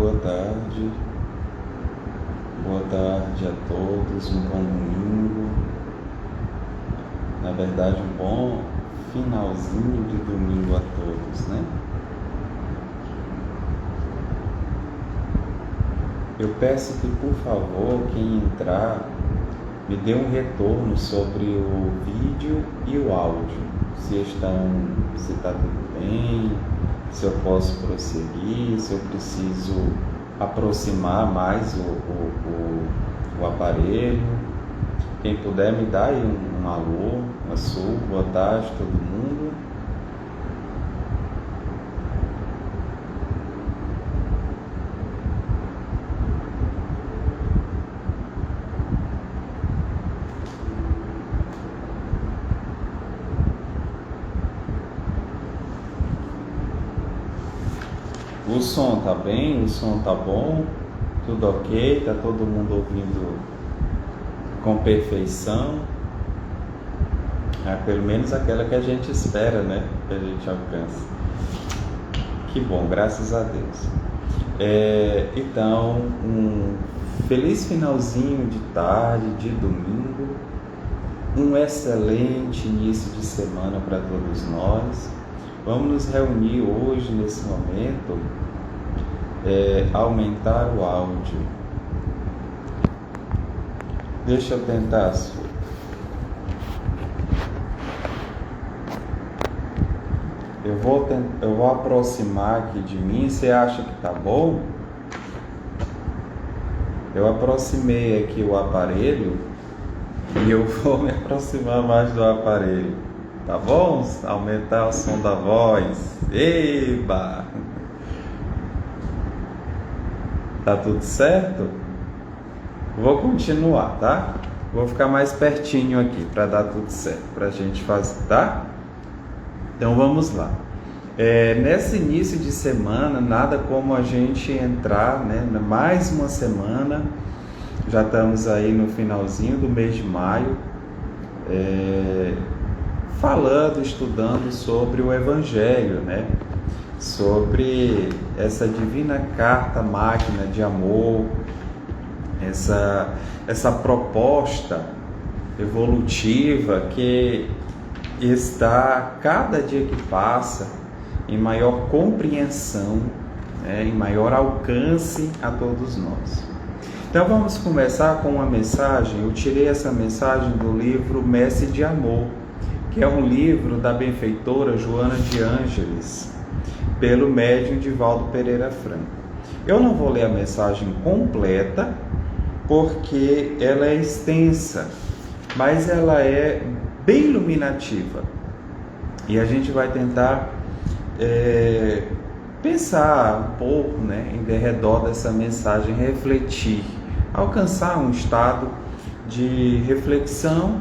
boa tarde. Boa tarde a todos, um bom domingo. Na verdade, um bom finalzinho de domingo a todos, né? Eu peço que, por favor, quem entrar, me dê um retorno sobre o vídeo e o áudio. Se está tudo bem, se eu posso prosseguir, se eu preciso aproximar mais o aparelho. Quem puder me dar aí um alô, uma sul, boa tarde todo mundo. O som tá bem? O som tá bom? Tudo ok? Tá todo mundo ouvindo com perfeição? Pelo menos aquela que a gente espera, né? Que a gente alcança. Que bom, graças a Deus. Então, um feliz finalzinho de tarde, de domingo. Um excelente início de semana para todos nós. Vamos nos reunir hoje, nesse momento, aumentar o áudio. Deixa eu tentar. Eu vou aproximar aqui de mim. Você acha que tá bom? Eu aproximei aqui o aparelho e eu vou me aproximar mais do aparelho. Tá bom? Aumentar o som da voz. Eba! Tá tudo certo? Vou continuar, tá? Vou ficar mais pertinho aqui para dar tudo certo, pra gente fazer, tá? Então vamos lá. Nesse início de semana, nada como a gente entrar, né? Mais uma semana. Já estamos aí no finalzinho do mês de maio. Falando, estudando sobre o Evangelho, né? Sobre essa divina carta magna de amor, essa proposta evolutiva que está, cada dia que passa, em maior compreensão, né? Em maior alcance a todos nós. Então vamos começar com uma mensagem. Eu tirei essa mensagem do livro Messe de Amor, que é um livro da benfeitora Joana de Ângeles, pelo médium Divaldo Pereira Franco. Eu não vou ler a mensagem completa, porque ela é extensa, mas ela é bem iluminativa. E a gente vai tentar pensar um pouco, né, em redor dessa mensagem, refletir, alcançar um estado de reflexão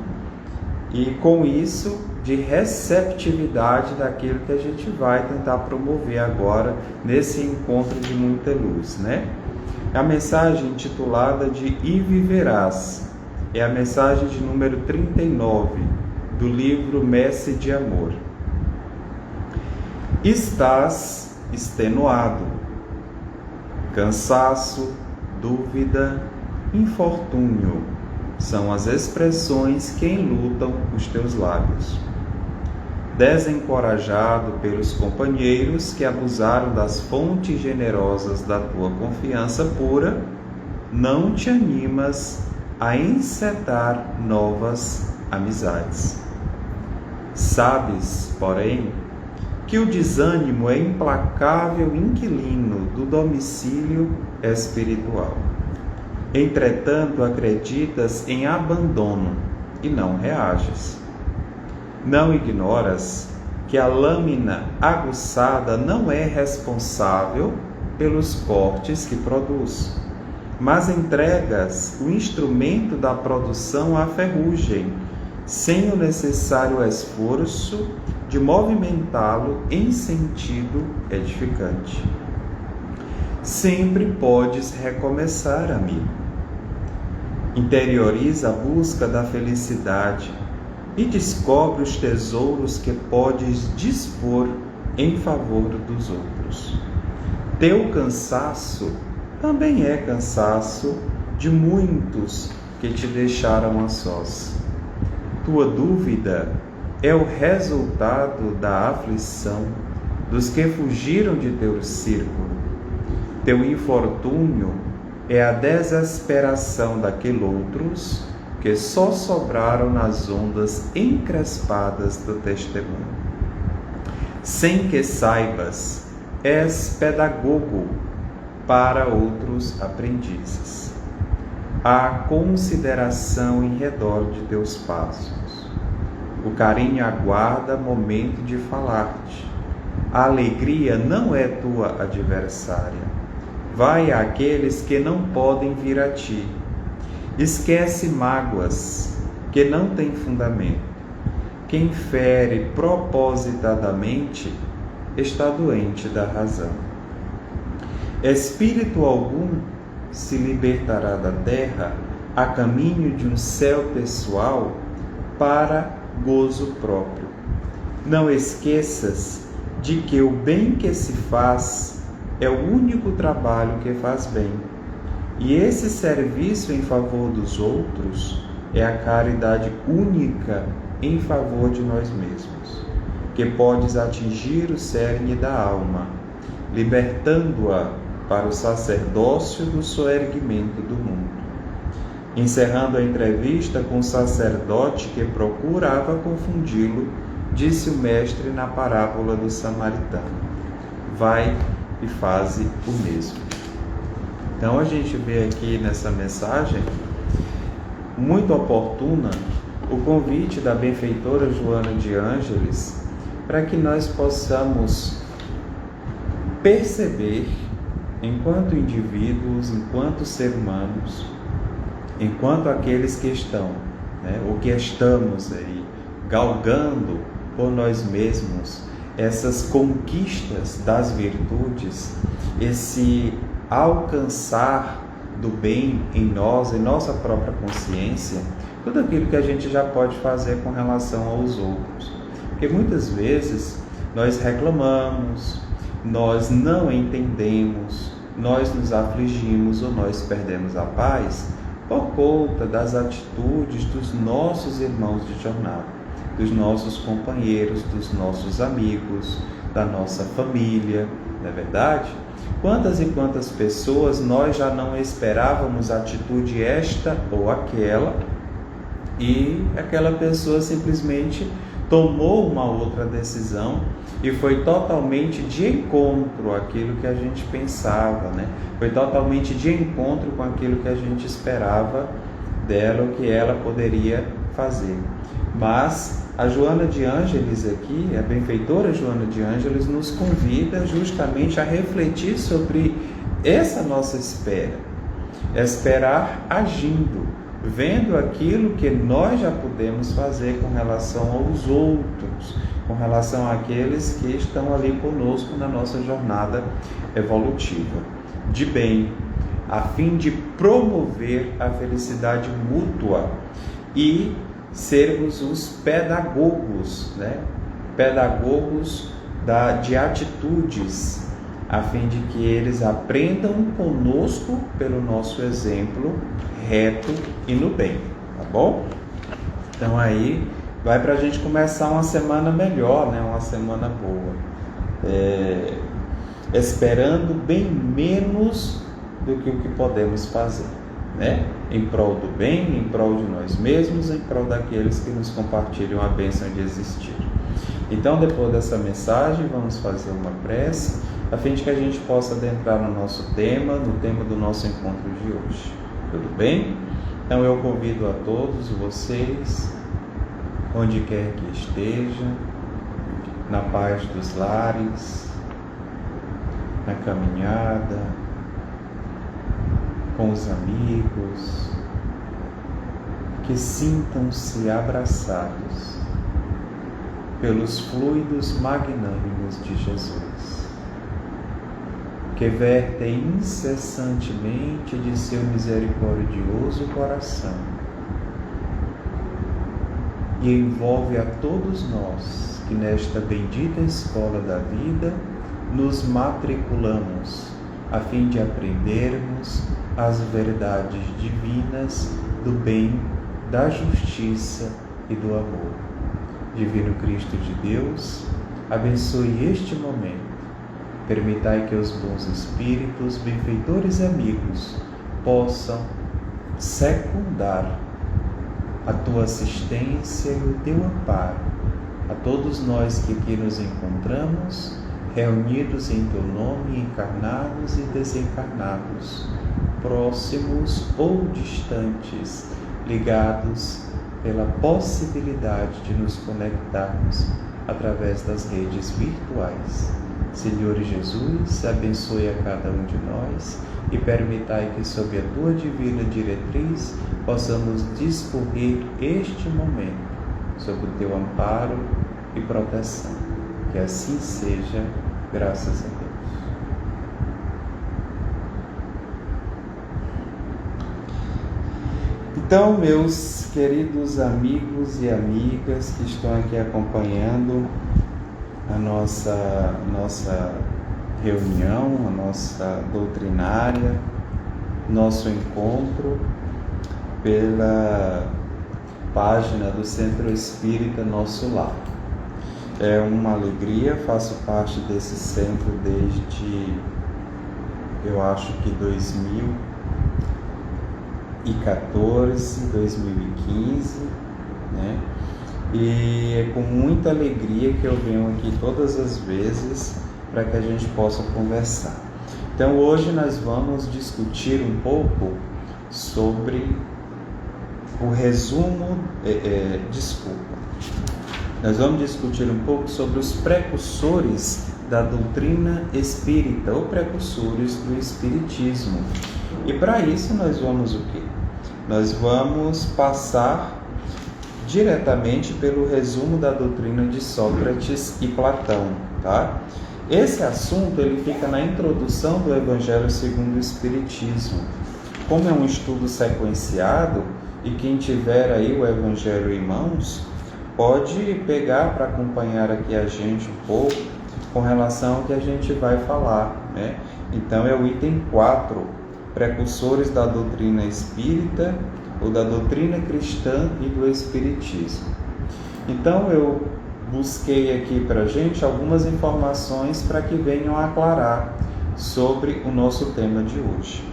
e, com isso, de receptividade daquilo que a gente vai tentar promover agora nesse encontro de muita luz, né? A mensagem intitulada de E Viverás é a mensagem de número 39 do livro Messe de Amor. Estás extenuado, cansaço, dúvida, infortúnio são as expressões que enlutam os teus lábios. Desencorajado pelos companheiros que abusaram das fontes generosas da tua confiança pura, não te animas a encetar novas amizades. Sabes, porém, que o desânimo é implacável inquilino do domicílio espiritual. Entretanto, acreditas em abandono e não reages. Não ignoras que a lâmina aguçada não é responsável pelos cortes que produz, mas entregas o instrumento da produção à ferrugem, sem o necessário esforço de movimentá-lo em sentido edificante. Sempre podes recomeçar, amigo. Interioriza a busca da felicidade e descobre os tesouros que podes dispor em favor dos outros. Teu cansaço também é cansaço de muitos que te deixaram a sós. Tua dúvida é o resultado da aflição dos que fugiram de teu círculo. Teu infortúnio é a desesperação daqueles outros que só sobraram nas ondas encrespadas do testemunho. Sem que saibas, és pedagogo para outros aprendizes. Há consideração em redor de teus passos. O carinho aguarda momento de falar-te. A alegria não é tua adversária. Vai àqueles que não podem vir a ti. Esquece mágoas que não têm fundamento. Quem fere propositadamente está doente da razão. Espírito algum se libertará da terra a caminho de um céu pessoal para gozo próprio. Não esqueças de que o bem que se faz é o único trabalho que faz bem. E esse serviço em favor dos outros é a caridade única em favor de nós mesmos, que podes atingir o cerne da alma, libertando-a para o sacerdócio do soerguimento do mundo. Encerrando a entrevista com o sacerdote que procurava confundi-lo, disse o mestre na parábola do samaritano: vai e faze o mesmo. Então a gente vê aqui nessa mensagem muito oportuna o convite da benfeitora Joana de Ângeles para que nós possamos perceber, enquanto indivíduos, enquanto seres humanos, enquanto aqueles que estão, ou que estamos aí, galgando por nós mesmos essas conquistas das virtudes, esse alcançar do bem em nós, em nossa própria consciência, tudo aquilo que a gente já pode fazer com relação aos outros. Porque muitas vezes nós reclamamos, nós não entendemos, nós nos afligimos ou nós perdemos a paz por conta das atitudes dos nossos irmãos de jornada, dos nossos companheiros, dos nossos amigos, da nossa família, não é verdade? Quantas e quantas pessoas nós já não esperávamos atitude esta ou aquela e aquela pessoa simplesmente tomou uma outra decisão e foi totalmente de encontro àquilo que a gente pensava, Foi totalmente de encontro com aquilo que a gente esperava dela, o que ela poderia fazer. Mas a Joana de Ângeles aqui, a benfeitora Joana de Ângeles, nos convida justamente a refletir sobre essa nossa espera. Esperar agindo, vendo aquilo que nós já podemos fazer com relação aos outros, com relação àqueles que estão ali conosco na nossa jornada evolutiva, de bem, a fim de promover a felicidade mútua e sermos os pedagogos, Pedagogos de atitudes, a fim de que eles aprendam conosco pelo nosso exemplo reto e no bem, tá bom? Então aí vai para a gente começar uma semana melhor, uma semana boa, esperando bem menos do que o que podemos fazer, em prol do bem, em prol de nós mesmos, em prol daqueles que nos compartilham a bênção de existir. Então, depois dessa mensagem, vamos fazer uma prece, a fim de que a gente possa adentrar no nosso tema, no tema do nosso encontro de hoje. Tudo bem? Então, eu convido a todos vocês, onde quer que estejam, na paz dos lares, na caminhada, com os amigos, que sintam-se abraçados pelos fluidos magnânimos de Jesus, que vertem incessantemente de seu misericordioso coração e envolve a todos nós que nesta bendita escola da vida nos matriculamos a fim de aprendermos as verdades divinas do bem, da justiça e do amor. Divino Cristo de Deus, abençoe este momento. Permitai que os bons espíritos, benfeitores e amigos possam secundar a tua assistência e o teu amparo a todos nós que aqui nos encontramos, reunidos em teu nome, encarnados e desencarnados, próximos ou distantes, ligados pela possibilidade de nos conectarmos através das redes virtuais. Senhor Jesus, abençoe a cada um de nós e permitai que, sob a tua divina diretriz, possamos discorrer este momento sob o teu amparo e proteção. Que assim seja, graças a Deus. Então, meus queridos amigos e amigas que estão aqui acompanhando a nossa reunião, a nossa doutrinária, nosso encontro pela página do Centro Espírita Nosso Lar. É uma alegria, faço parte desse centro desde, eu acho que 2014, 2015, né? E é com muita alegria que eu venho aqui todas as vezes para que a gente possa conversar. Então hoje nós vamos discutir um pouco sobre o resumo, nós vamos discutir um pouco sobre os precursores da doutrina espírita, ou precursores do espiritismo. E para isso nós vamos o quê? Nós vamos passar diretamente pelo resumo da doutrina de Sócrates e Platão, tá? Esse assunto ele fica na introdução do Evangelho segundo o Espiritismo. Como é um estudo sequenciado, e quem tiver aí o Evangelho em mãos, pode pegar para acompanhar aqui a gente um pouco com relação ao que a gente vai falar, né? Então é o item 4, precursores da doutrina espírita ou da doutrina cristã e do espiritismo. Então eu busquei aqui para a gente algumas informações para que venham a aclarar sobre o nosso tema de hoje.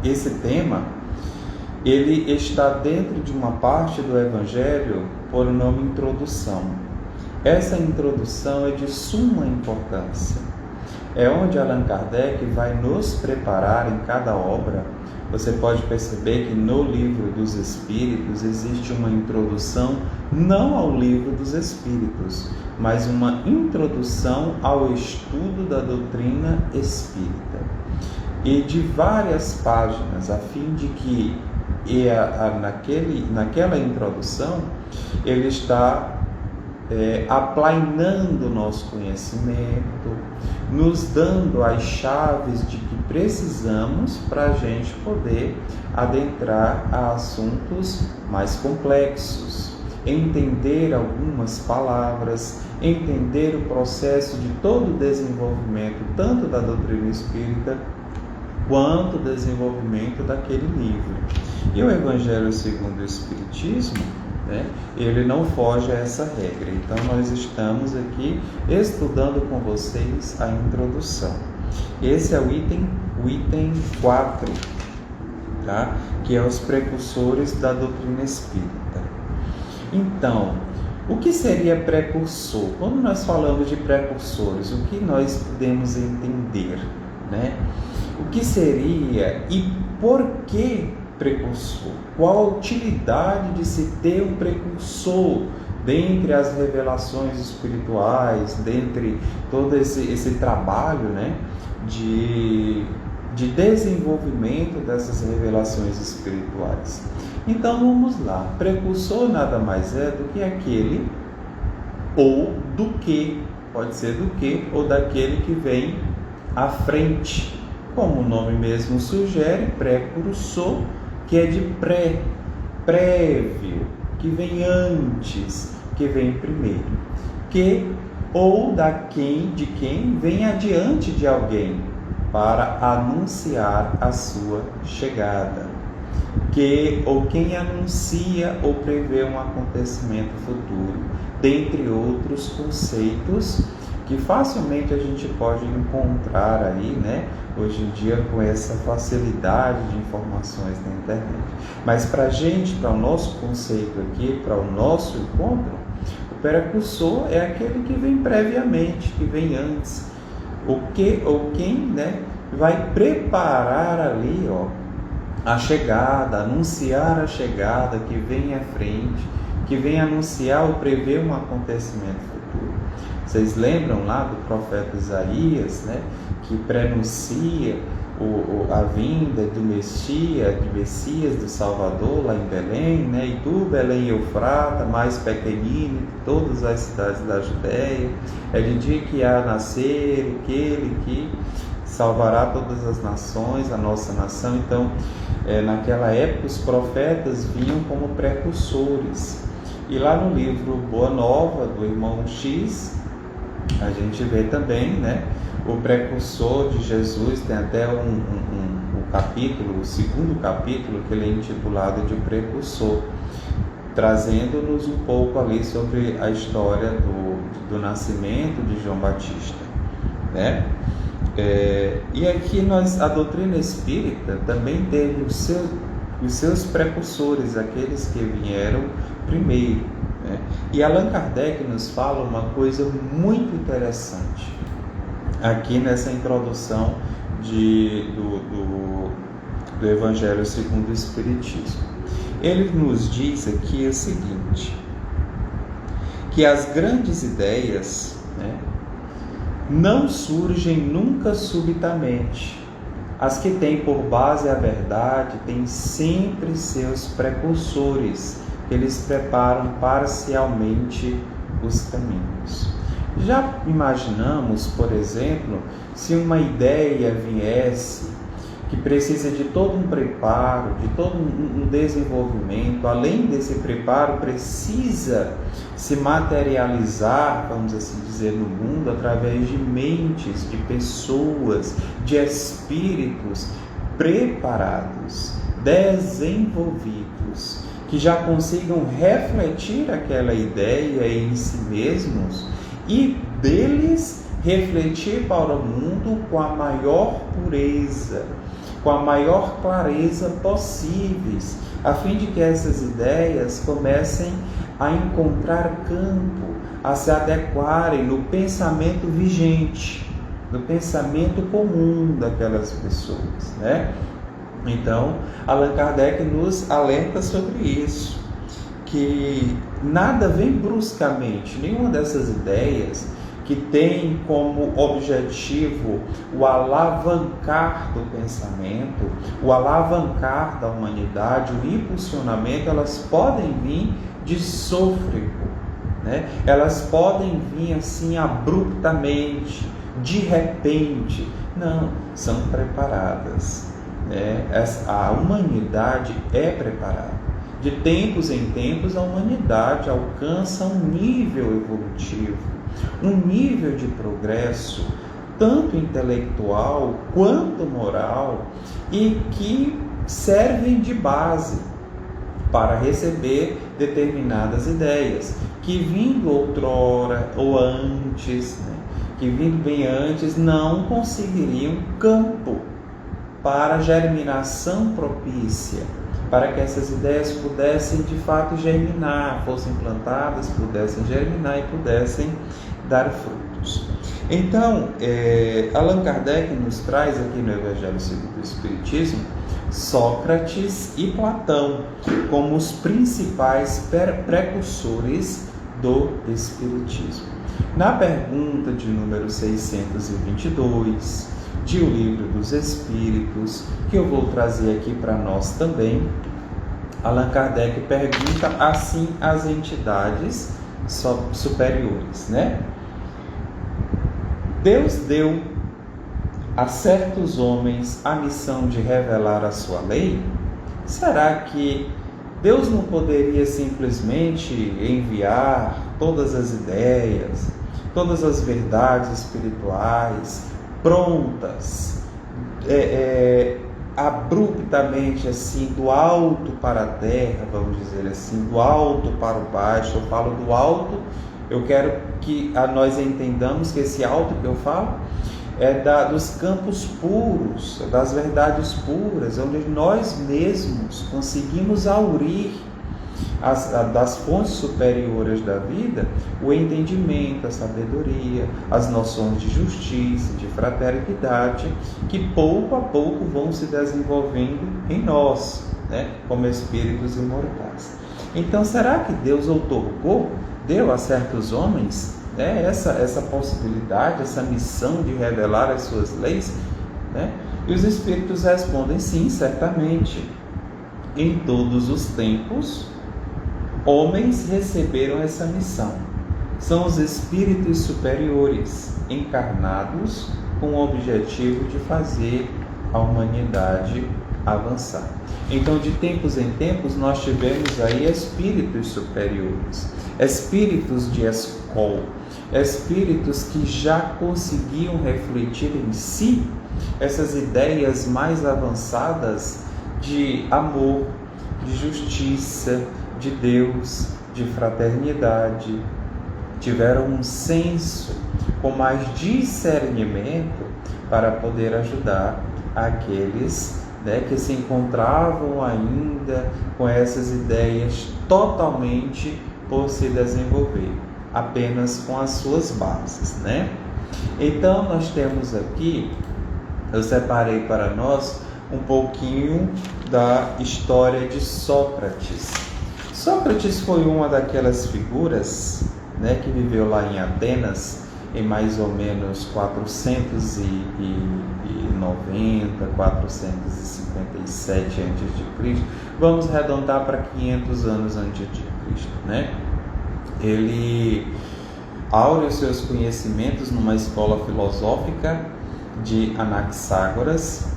Esse tema, ele está dentro de uma parte do Evangelho por nome Introdução. Essa introdução é de suma importância. É onde Allan Kardec vai nos preparar em cada obra. Você pode perceber que no Livro dos Espíritos existe uma introdução não ao Livro dos Espíritos, mas uma introdução ao estudo da doutrina espírita. E de várias páginas, a fim de que naquela introdução ele está aplainando o nosso conhecimento, nos dando as chaves de que precisamos para a gente poder adentrar a assuntos mais complexos, entender algumas palavras, entender o processo de todo o desenvolvimento, tanto da doutrina espírita, quanto o desenvolvimento daquele livro. E o Evangelho segundo o Espiritismo, ele não foge a essa regra. Então nós estamos aqui estudando com vocês a introdução. Esse é o item 4, tá? Que é os precursores da doutrina espírita. Então, o que seria precursor? Quando nós falamos de precursores, o que nós podemos entender, né? O que seria e por que precursor? Qual a utilidade de se ter um precursor dentre as revelações espirituais, dentre todo esse trabalho, né, de desenvolvimento dessas revelações espirituais? Então vamos lá. Precursor nada mais é do que aquele ou do que, pode ser do que ou daquele que vem à frente. Como o nome mesmo sugere, precursor, que é de prévio, que vem antes, que vem primeiro. Que ou de quem vem adiante de alguém para anunciar a sua chegada, ou quem anuncia ou prevê um acontecimento futuro, dentre outros conceitos que facilmente a gente pode encontrar aí, né, hoje em dia com essa facilidade de informações na internet. Mas para a gente, para o nosso conceito aqui, para o nosso encontro, o precursor é aquele que vem previamente, que vem antes, ou quem, né, vai preparar ali, a chegada, anunciar a chegada, que vem à frente, que vem anunciar ou prever um acontecimento futuro. Vocês lembram lá do profeta Isaías, né, que prenuncia a vinda do Messias, do Salvador, lá em Belém, né, e do Belém Eufrata, mais pequenino que todas as cidades da Judéia, ele diz que há nascer aquele que salvará todas as nações, a nossa nação. Então, naquela época, os profetas vinham como precursores. E lá no livro Boa Nova, do irmão X, a gente vê também, né, o precursor de Jesus. Tem até um capítulo, o segundo capítulo, que ele é intitulado de Precursor, trazendo-nos um pouco ali sobre a história do nascimento de João Batista, né? E aqui a doutrina espírita também teve os seus precursores, aqueles que vieram primeiro, né? E Allan Kardec nos fala uma coisa muito interessante aqui nessa introdução do Evangelho segundo o Espiritismo. Ele nos diz aqui o seguinte, que as grandes ideias, né, não surgem nunca subitamente. As que têm por base a verdade têm sempre seus precursores, que eles preparam parcialmente os caminhos. Já imaginamos, por exemplo, se uma ideia viesse que precisa de todo um preparo, de todo um desenvolvimento, além desse preparo, precisa se materializar, vamos assim dizer, no mundo, através de mentes, de pessoas, de espíritos preparados, desenvolvidos, que já consigam refletir aquela ideia em si mesmos e deles refletir para o mundo com a maior pureza, com a maior clareza possíveis, a fim de que essas ideias comecem a encontrar campo, a se adequarem no pensamento vigente, no pensamento comum daquelas pessoas, né? Então, Allan Kardec nos alerta sobre isso, que nada vem bruscamente, nenhuma dessas ideias que tem como objetivo o alavancar do pensamento, o alavancar da humanidade, o impulsionamento, elas podem vir de sôfrego, né? Elas podem vir assim abruptamente, de repente. Não, são preparadas, né? A humanidade é preparada. De tempos em tempos, a humanidade alcança um nível evolutivo, um nível de progresso, tanto intelectual quanto moral, e que servem de base para receber determinadas ideias, que vindo outrora ou antes, né, que vindo bem antes, não conseguiriam campo para germinação propícia, para que essas ideias pudessem de fato germinar, fossem plantadas, pudessem germinar e pudessem dar frutos. Então, Allan Kardec nos traz aqui no Evangelho segundo o Espiritismo Sócrates e Platão como os principais precursores do Espiritismo. Na pergunta de número 622 de O Livro dos Espíritos, que eu vou trazer aqui para nós também, Allan Kardec pergunta assim às entidades superiores, né? Deus deu a certos homens a missão de revelar a sua lei? Será que Deus não poderia simplesmente enviar todas as ideias, todas as verdades espirituais prontas, abruptamente assim, do alto para a terra, vamos dizer assim, do alto para o baixo. Eu falo do alto, eu quero que nós entendamos que esse alto que eu falo dos campos puros, das verdades puras, onde nós mesmos conseguimos aurir das fontes superiores da vida o entendimento, a sabedoria, as noções de justiça, de fraternidade, que pouco a pouco vão se desenvolvendo em nós, né, como espíritos imortais. Então, será que Deus outorgou, deu a certos homens essa possibilidade, essa missão de revelar as suas leis? Né? E os espíritos respondem: sim, certamente. Em todos os tempos, homens receberam essa missão. São os espíritos superiores, encarnados com o objetivo de fazer a humanidade avançar. Então, de tempos em tempos, nós tivemos aí espíritos superiores, espíritos de escola, espíritos que já conseguiam refletir em si essas ideias mais avançadas de amor, de justiça, de Deus, de fraternidade. Tiveram um senso com mais discernimento para poder ajudar aqueles que se encontravam ainda com essas ideias totalmente por se desenvolver, apenas com as suas bases, né? Então, nós temos aqui, eu separei para nós um pouquinho da história de Sócrates. Sócrates foi uma daquelas figuras, que viveu lá em Atenas em mais ou menos 490, 457 a.C. Vamos arredondar para 500 anos antes de Cristo, né? Ele aure os seus conhecimentos numa escola filosófica de Anaxágoras,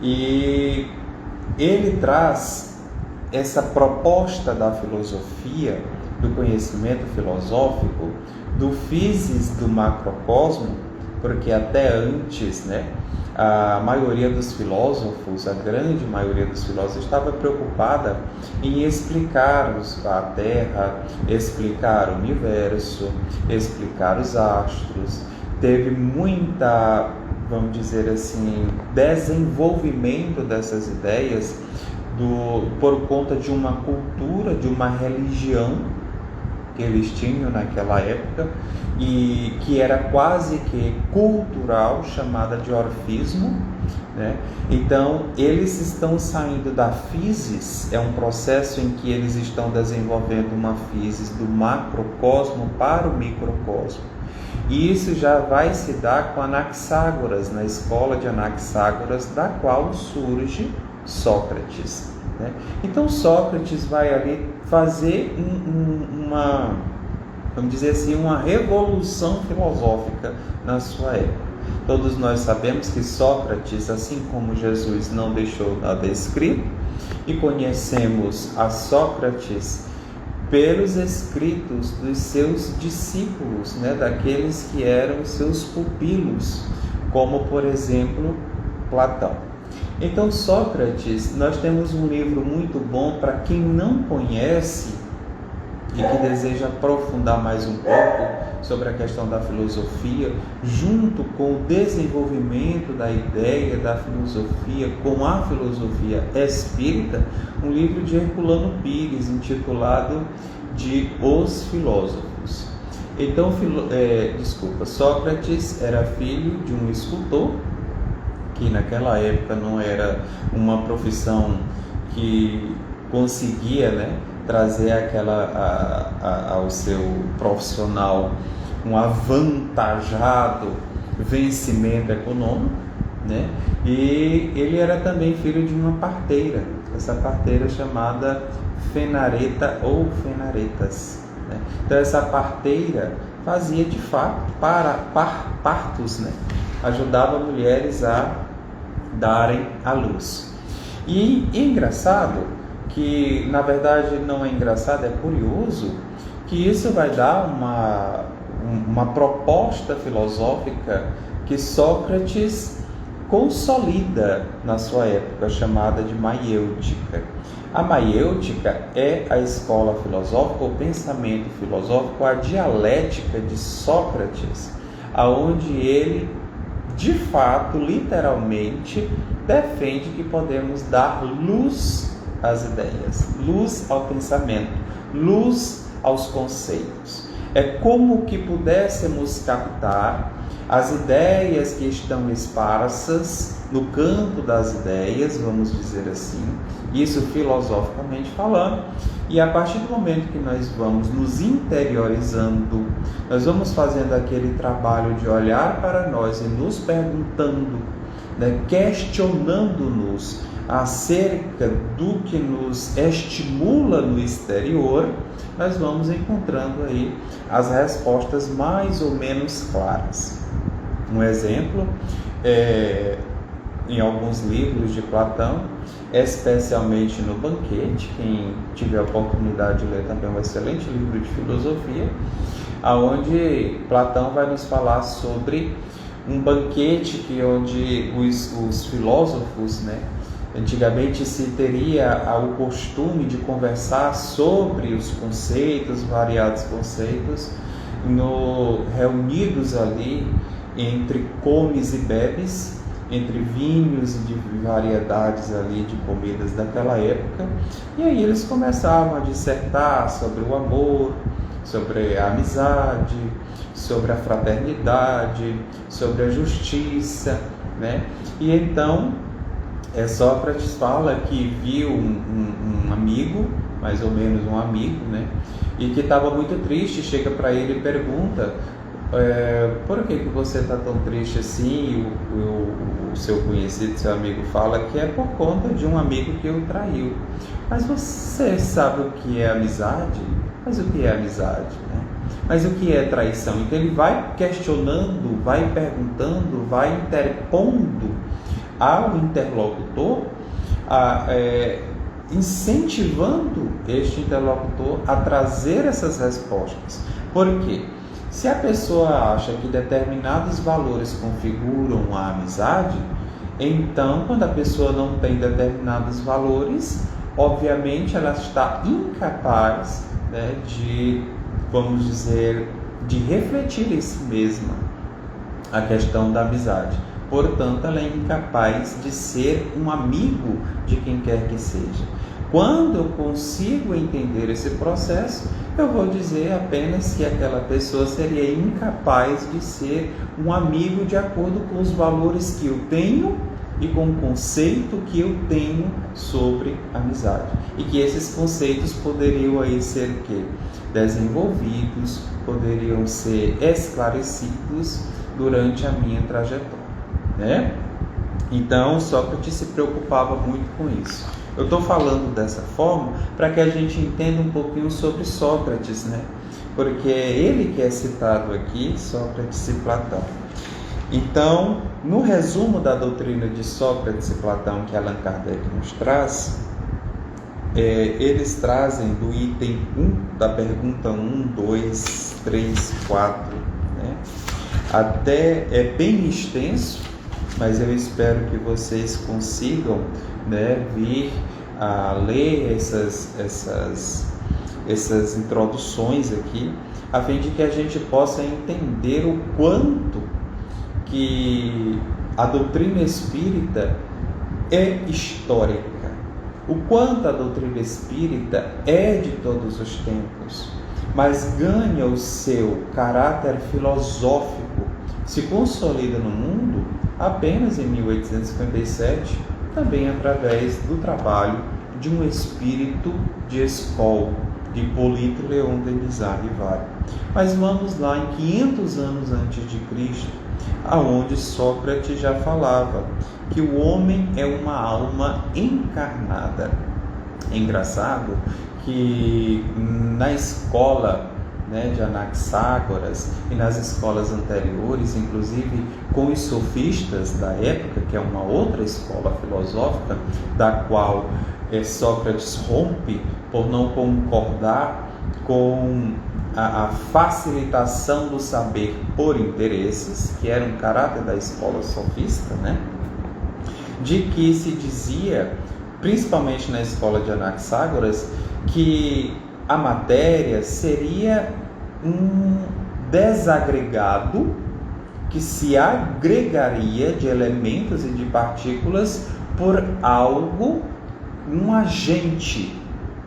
e ele traz essa proposta da filosofia, do conhecimento filosófico, do physis do macrocosmo, porque até antes, a maioria dos filósofos, a grande maioria dos filósofos, estava preocupada em explicar a Terra, explicar o universo, explicar os astros. Teve muita, vamos dizer assim, desenvolvimento dessas ideias por conta de uma cultura, de uma religião que eles tinham naquela época, e que era quase que cultural, chamada de orfismo, né? Então, eles estão saindo da physis, é um processo em que eles estão desenvolvendo uma physis do macrocosmo para o microcosmo. E isso já vai se dar com Anaxágoras, na escola de Anaxágoras, da qual surge Sócrates. Então, Sócrates vai ali fazer uma, vamos dizer assim, uma revolução filosófica na sua época. Todos nós sabemos que Sócrates, assim como Jesus, não deixou nada escrito, e conhecemos a Sócrates pelos escritos dos seus discípulos, daqueles que eram seus pupilos, como, por exemplo, Platão. Então, Sócrates, nós temos um livro muito bom para quem não conhece e que deseja aprofundar mais um pouco sobre a questão da filosofia, junto com o desenvolvimento da ideia da filosofia com a filosofia espírita, um livro de Herculano Pires, intitulado de Os Filósofos. Então, Sócrates era filho de um escultor, que naquela época não era uma profissão que conseguia, trazer ao seu profissional um avantajado vencimento econômico, E ele era também filho de uma parteira, essa parteira chamada Fenareta ou Fenaretas, Então, essa parteira fazia de fato partos, ajudava mulheres a darem à luz. E é engraçado que, na verdade, não é engraçado, é curioso, que isso vai dar uma proposta filosófica que Sócrates consolida na sua época, chamada de maiêutica. A maiêutica é a escola filosófica, o pensamento filosófico, a dialética de Sócrates, aonde ele, de fato, literalmente, defende que podemos dar luz às ideias, luz ao pensamento, luz aos conceitos. É como que pudéssemos captar as ideias que estão esparsas no campo das ideias, vamos dizer assim, isso filosoficamente falando, e a partir do momento que nós vamos nos interiorizando, nós vamos fazendo aquele trabalho de olhar para nós e nos perguntando, né, questionando-nos acerca do que nos estimula no exterior, nós vamos encontrando aí as respostas mais ou menos claras. Um exemplo em alguns livros de Platão, especialmente no Banquete, quem tiver a oportunidade de ler também um excelente livro de filosofia, aonde Platão vai nos falar sobre um banquete onde os filósofos, né, antigamente se teria o costume de conversar sobre os conceitos, variados conceitos, reunidos ali entre comes e bebes, entre vinhos e de variedades ali de comidas daquela época, e aí eles começavam a dissertar sobre o amor, sobre a amizade, sobre a fraternidade, sobre a justiça, né? E então Sócrates fala que viu um amigo, mais ou menos um amigo, né? E que estava muito triste, chega para ele e pergunta: por que você está tão triste assim? O seu conhecido, seu amigo, fala que é por conta de um amigo que o traiu. Mas você sabe o que é amizade? Mas o que é amizade, né? Mas o que é traição? Então ele vai questionando, vai perguntando, vai interpondo ao interlocutor, incentivando este interlocutor a trazer essas respostas. Por quê? Se a pessoa acha que determinados valores configuram a amizade, então, quando a pessoa não tem determinados valores, obviamente ela está incapaz, né, de, vamos dizer, de refletir em si mesma a questão da amizade. Portanto, ela é incapaz de ser um amigo de quem quer que seja. Quando eu consigo entender esse processo, eu vou dizer apenas que aquela pessoa seria incapaz de ser um amigo de acordo com os valores que eu tenho e com o conceito que eu tenho sobre amizade. E que esses conceitos poderiam aí ser desenvolvidos, poderiam ser esclarecidos durante a minha trajetória, né? Então, Sócrates se preocupava muito com isso. Eu estou falando dessa forma para que a gente entenda um pouquinho sobre Sócrates, né? Porque é ele que é citado aqui, Sócrates e Platão. Então, no resumo da doutrina de Sócrates e Platão que Allan Kardec nos traz, eles trazem do item 1, da pergunta 1, 2, 3, 4, né? Até é bem extenso, mas eu espero que vocês consigam, né, vir a ler essas introduções aqui, a fim de que a gente possa entender o quanto que a doutrina espírita é histórica, o quanto a doutrina espírita é de todos os tempos, mas ganha o seu caráter filosófico, se consolida no mundo apenas em 1857, também através do trabalho de um espírito de escola, de Hipólito Leon Denis Rivari. Mas vamos lá em 500 anos antes de Cristo, aonde Sócrates já falava que o homem é uma alma encarnada. É engraçado que na escola, né, de Anaxágoras e nas escolas anteriores, inclusive com os sofistas da época, que é uma outra escola filosófica, da qual Sócrates rompe por não concordar com a facilitação do saber por interesses, que era um caráter da escola sofista, né? De que se dizia, principalmente na escola de Anaxágoras, que a matéria seria um desagregado que se agregaria de elementos e de partículas por algo, um agente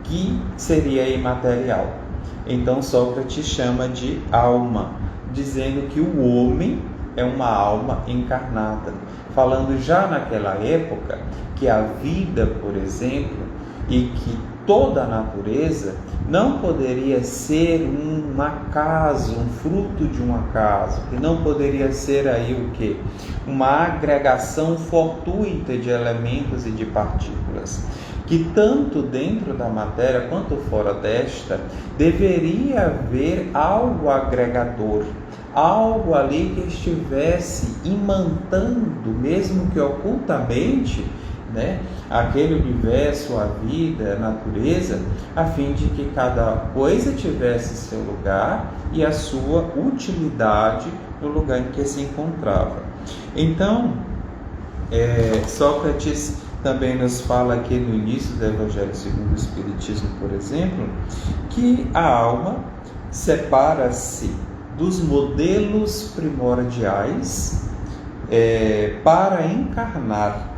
que seria imaterial. Então Sócrates chama de alma, dizendo que o homem é uma alma encarnada, falando já naquela época que a vida, por exemplo, e que toda a natureza não poderia ser um acaso, um fruto de um acaso, que não poderia ser aí o quê? Uma agregação fortuita de elementos e de partículas, que tanto dentro da matéria quanto fora desta deveria haver algo agregador, algo ali que estivesse imantando, mesmo que ocultamente, né, aquele universo, a vida, a natureza, a fim de que cada coisa tivesse seu lugar e a sua utilidade no lugar em que se encontrava. Então, Sócrates também nos fala aqui no início do Evangelho segundo o Espiritismo, por exemplo, que a alma separa-se dos modelos primordiais para encarnar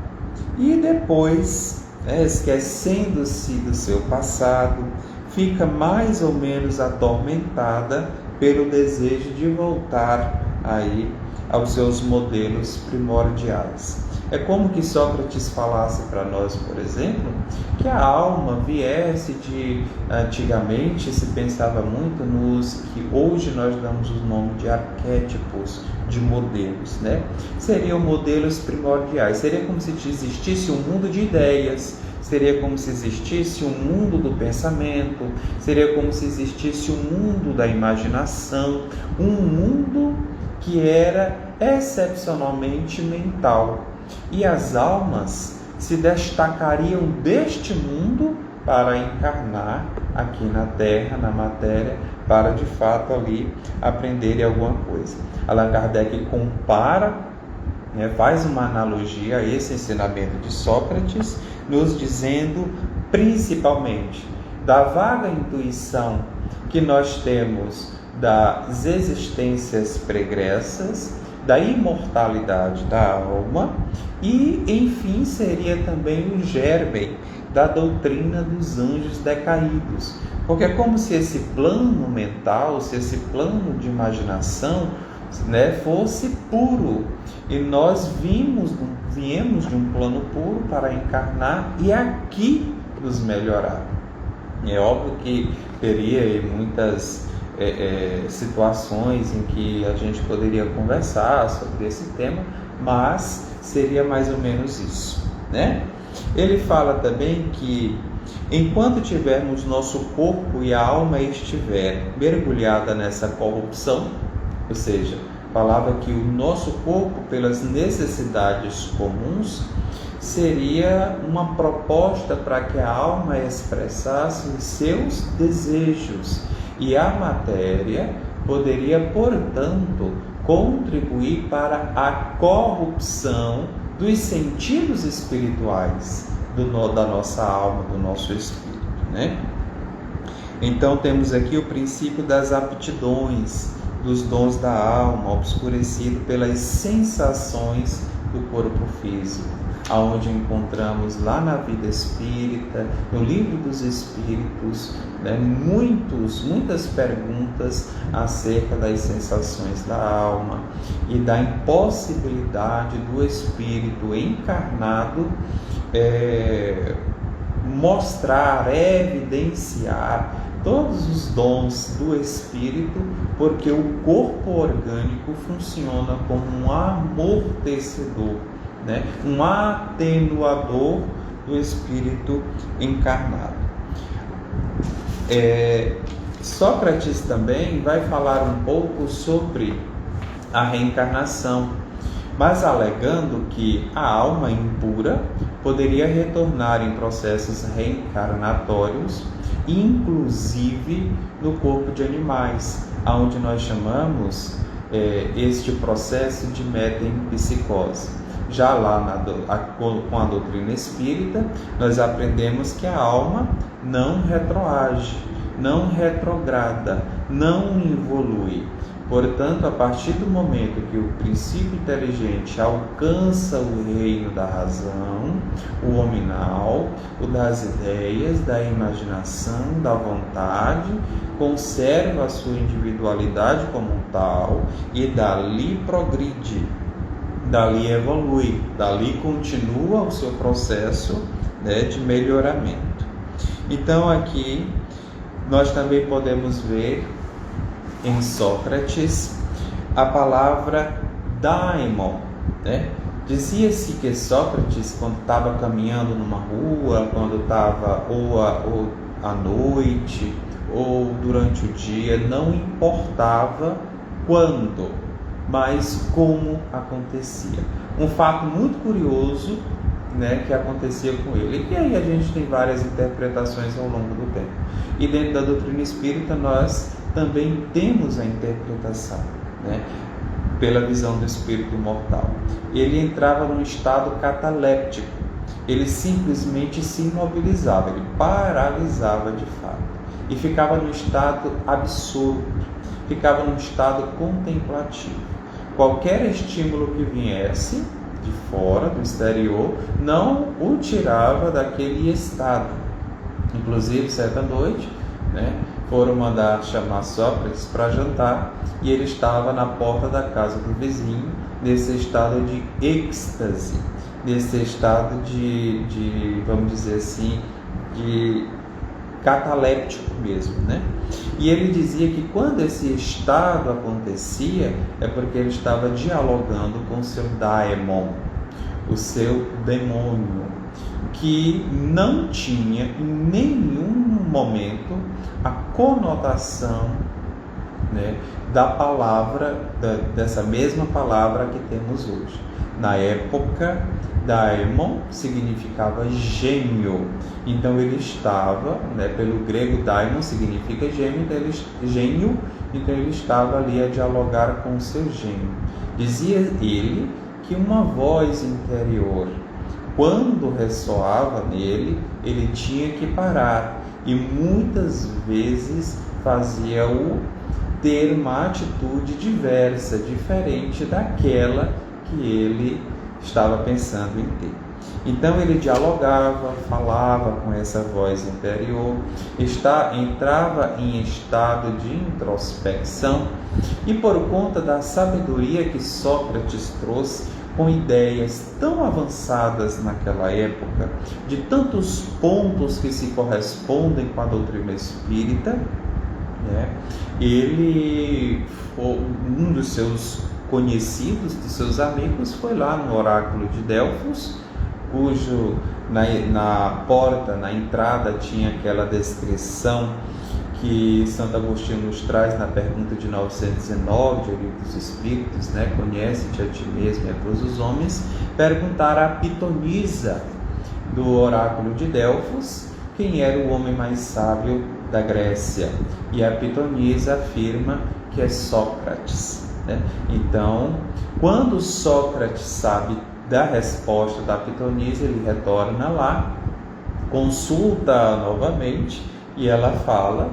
e depois, esquecendo-se do seu passado, fica mais ou menos atormentada pelo desejo de voltar aí aos seus modelos primordiais. É como que Sócrates falasse para nós, por exemplo, que a alma viesse de... Antigamente se pensava muito nos que hoje nós damos o nome de arquétipos, de modelos, né? Seriam modelos primordiais. Seria como se existisse um mundo de ideias, seria como se existisse um mundo do pensamento, seria como se existisse um mundo da imaginação, um mundo que era excepcionalmente mental. E as almas se destacariam deste mundo para encarnar aqui na Terra, na matéria, para de fato ali aprenderem alguma coisa. Allan Kardec compara, faz uma analogia a esse ensinamento de Sócrates, nos dizendo principalmente da vaga intuição que nós temos das existências pregressas, da imortalidade da alma e, enfim, seria também o germe da doutrina dos anjos decaídos. Porque é como se esse plano mental, se esse plano de imaginação, fosse puro. E nós viemos de um plano puro para encarnar e aqui nos melhorar. É óbvio que teria muitas situações em que a gente poderia conversar sobre esse tema, mas seria mais ou menos isso, né? Ele fala também que enquanto tivermos nosso corpo e a alma estiver mergulhada nessa corrupção, ou seja, falava que o nosso corpo, pelas necessidades comuns, seria uma proposta para que a alma expressasse os seus desejos. E a matéria poderia, portanto, contribuir para a corrupção dos sentidos espirituais da nossa alma, do nosso espírito, né? Então temos aqui o princípio das aptidões, dos dons da alma, obscurecido pelas sensações do corpo físico, aonde encontramos lá na vida espírita, no livro dos Espíritos, muitas perguntas acerca das sensações da alma e da impossibilidade do espírito encarnado mostrar, evidenciar todos os dons do espírito, porque o corpo orgânico funciona como um amortecedor, um atenuador do espírito encarnado. Sócrates também vai falar um pouco sobre a reencarnação, mas alegando que a alma impura poderia retornar em processos reencarnatórios, inclusive no corpo de animais, onde nós chamamos este processo de metempsicose. Já lá com a doutrina espírita, nós aprendemos que a alma não retroage, não retrograda, não evolui. Portanto, a partir do momento que o princípio inteligente alcança o reino da razão, o hominal, o das ideias, da imaginação, da vontade, conserva a sua individualidade como tal e dali progride, dali evolui, dali continua o seu processo, de melhoramento. Então, aqui nós também podemos ver em Sócrates a palavra daimon, Dizia-se que Sócrates, quando estava caminhando numa rua, quando estava ou à noite ou durante o dia, não importava quando, mas como acontecia. Um fato muito curioso, que acontecia com ele. E aí a gente tem várias interpretações ao longo do tempo. E dentro da doutrina espírita nós também temos a interpretação, pela visão do espírito imortal. Ele entrava num estado cataléptico, ele simplesmente se imobilizava, ele paralisava de fato, e ficava num estado absorto, ficava num estado contemplativo. Qualquer estímulo que viesse de fora, do exterior, não o tirava daquele estado. Inclusive, certa noite, foram mandar chamar Sócrates para jantar e ele estava na porta da casa do vizinho, nesse estado de êxtase, nesse estado de vamos dizer assim, de cataléptico mesmo, E ele dizia que quando esse estado acontecia, é porque ele estava dialogando com o seu daemon, o seu demônio, que não tinha em nenhum momento a conotação, da palavra, dessa mesma palavra que temos hoje. Na época, daimon significava gênio, então ele estava, pelo grego daimon significa gênio, então ele estava ali a dialogar com o seu gênio. Dizia ele que uma voz interior, quando ressoava nele, ele tinha que parar, e muitas vezes fazia-o ter uma atitude diversa, diferente daquela que ele estava pensando em ter. Então ele dialogava, falava com essa voz interior, entrava em estado de introspecção, e por conta da sabedoria que Sócrates trouxe, com ideias tão avançadas naquela época, de tantos pontos que se correspondem com a doutrina espírita, ele, um dos seus conhecidos, dos seus amigos, foi lá no oráculo de Delfos, cujo na porta, na entrada, tinha aquela descrição que Santo Agostinho nos traz na pergunta de 909 de O Livro dos Espíritos, conhece-te a ti mesmo e a todos os homens, perguntar a Pitonisa do oráculo de Delfos quem era o homem mais sábio da Grécia, e a Pitonisa afirma que é Sócrates. Então, quando Sócrates sabe da resposta da Pitonisa, ele retorna lá, consulta novamente, e ela fala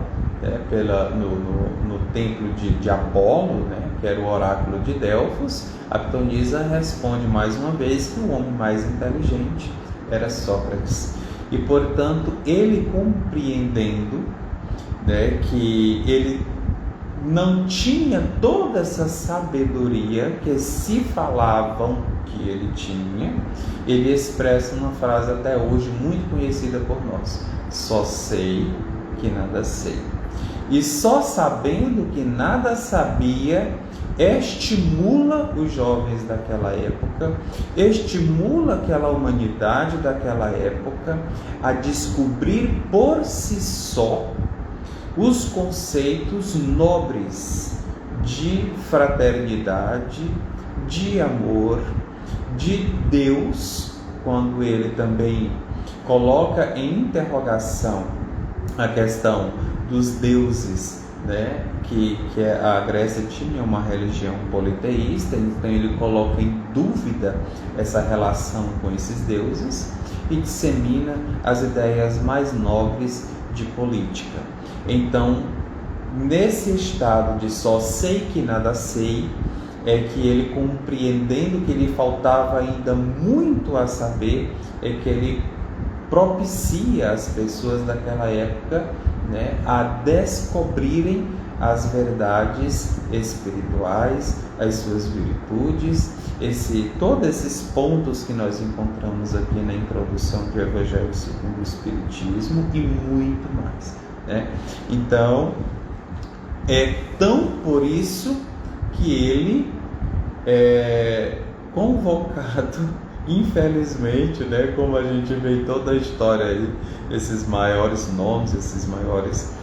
no templo de Apolo, que era o oráculo de Delfos. A Pitonisa responde mais uma vez que o homem mais inteligente era Sócrates. E, portanto, ele compreendendo que ele não tinha toda essa sabedoria que se falavam que ele tinha, ele expressa uma frase até hoje muito conhecida por nós: só sei que nada sei. E só sabendo que nada sabia, estimula os jovens daquela época, estimula aquela humanidade daquela época a descobrir por si só os conceitos nobres de fraternidade, de amor de Deus, quando ele também coloca em interrogação a questão dos deuses, né? Que a Grécia tinha uma religião politeísta, então ele coloca em dúvida essa relação com esses deuses e dissemina as ideias mais nobres de política. Então, nesse estado de só sei que nada sei, é que ele, compreendendo que lhe faltava ainda muito a saber, é que ele propicia as pessoas daquela época, né, a descobrirem as verdades espirituais, as suas virtudes, todos esses pontos que nós encontramos aqui na introdução do Evangelho segundo o Espiritismo e muito mais, né? Então, é tão por isso que ele é convocado, infelizmente, né, como a gente vê em toda a história aí, esses maiores nomes, esses maiores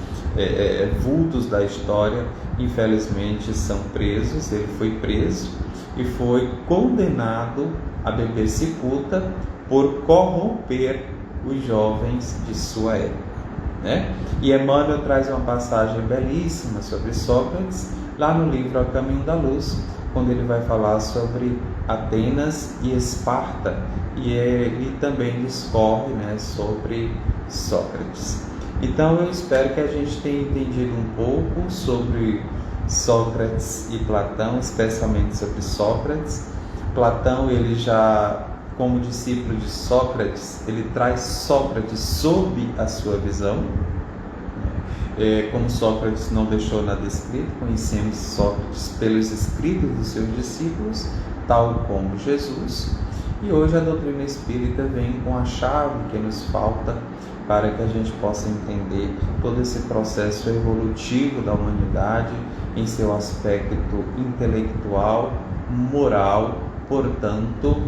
vultos da história, infelizmente são presos. Ele foi preso e foi condenado a beber cicuta por corromper os jovens de sua época, né? E Emmanuel traz uma passagem belíssima sobre Sócrates, lá no livro A Caminho da Luz, quando ele vai falar sobre Atenas e Esparta, e ele também discorre, né, sobre Sócrates. Então eu espero que a gente tenha entendido um pouco sobre Sócrates e Platão, especialmente sobre Sócrates. Platão, ele já, como discípulo de Sócrates, ele traz Sócrates sob a sua visão. Como Sócrates não deixou nada escrito, conhecemos Sócrates pelos escritos dos seus discípulos, tal como Jesus. E hoje a doutrina espírita vem com a chave que nos falta para que a gente possa entender todo esse processo evolutivo da humanidade em seu aspecto intelectual, moral, portanto,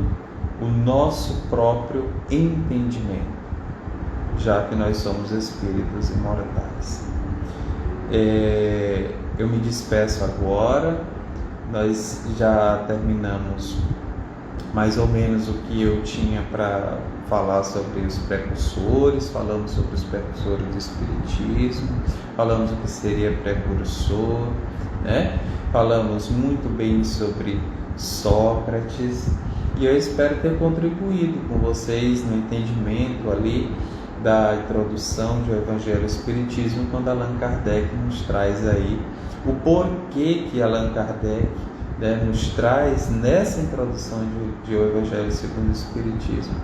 o nosso próprio entendimento, já que nós somos espíritos imortais. Eu me despeço agora. Nós já terminamos mais ou menos o que eu tinha para falar sobre os precursores. Falamos sobre os precursores do Espiritismo, falamos o que seria precursor, né? Falamos muito bem sobre Sócrates, e eu espero ter contribuído com vocês no entendimento ali da introdução do Evangelho Espiritismo, quando Allan Kardec nos traz aí o porquê que Allan Kardec, né, nos traz nessa introdução de O Evangelho segundo o Espiritismo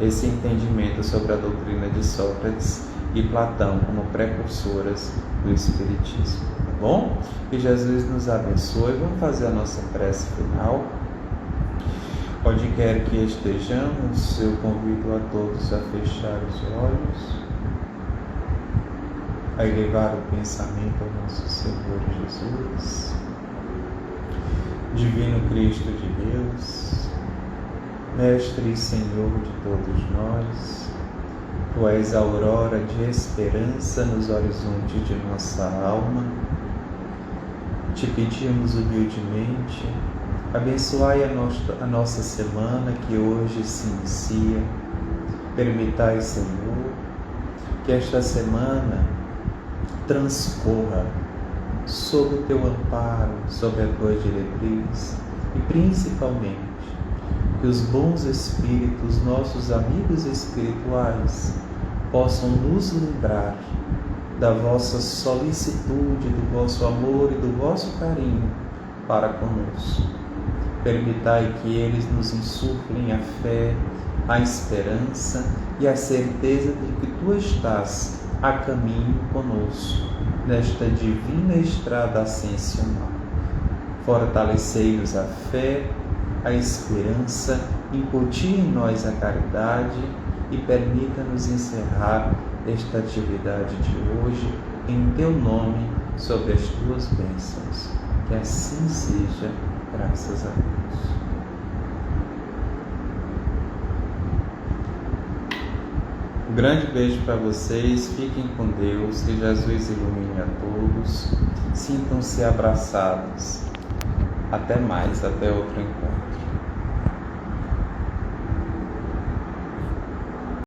esse entendimento sobre a doutrina de Sócrates e Platão como precursoras do Espiritismo, tá bom? Que Jesus nos abençoe. Vamos fazer a nossa prece final. Onde quer que estejamos, eu convido a todos a fechar os olhos, a elevar o pensamento ao nosso Senhor Jesus. Divino Cristo de Deus, Mestre e Senhor de todos nós, Tu és a aurora de esperança nos horizontes de nossa alma. Te pedimos humildemente, abençoai a nossa semana que hoje se inicia. Permitai, Senhor, que esta semana transcorra sob o Teu amparo, sob a Tua diretriz, e principalmente que os bons espíritos, nossos amigos espirituais, possam nos lembrar da vossa solicitude, do vosso amor e do vosso carinho para conosco. Permitai que eles nos insuflem a fé, a esperança e a certeza de que Tu estás a caminho conosco nesta divina estrada ascensional. Fortalecei-nos a fé, a esperança, incutir em nós a caridade e permita-nos encerrar esta atividade de hoje em Teu nome, sob as Tuas bênçãos. Que assim seja, graças a Deus. Um grande beijo para vocês, fiquem com Deus, que Jesus ilumine a todos, sintam-se abraçados. Até mais, até outro encontro.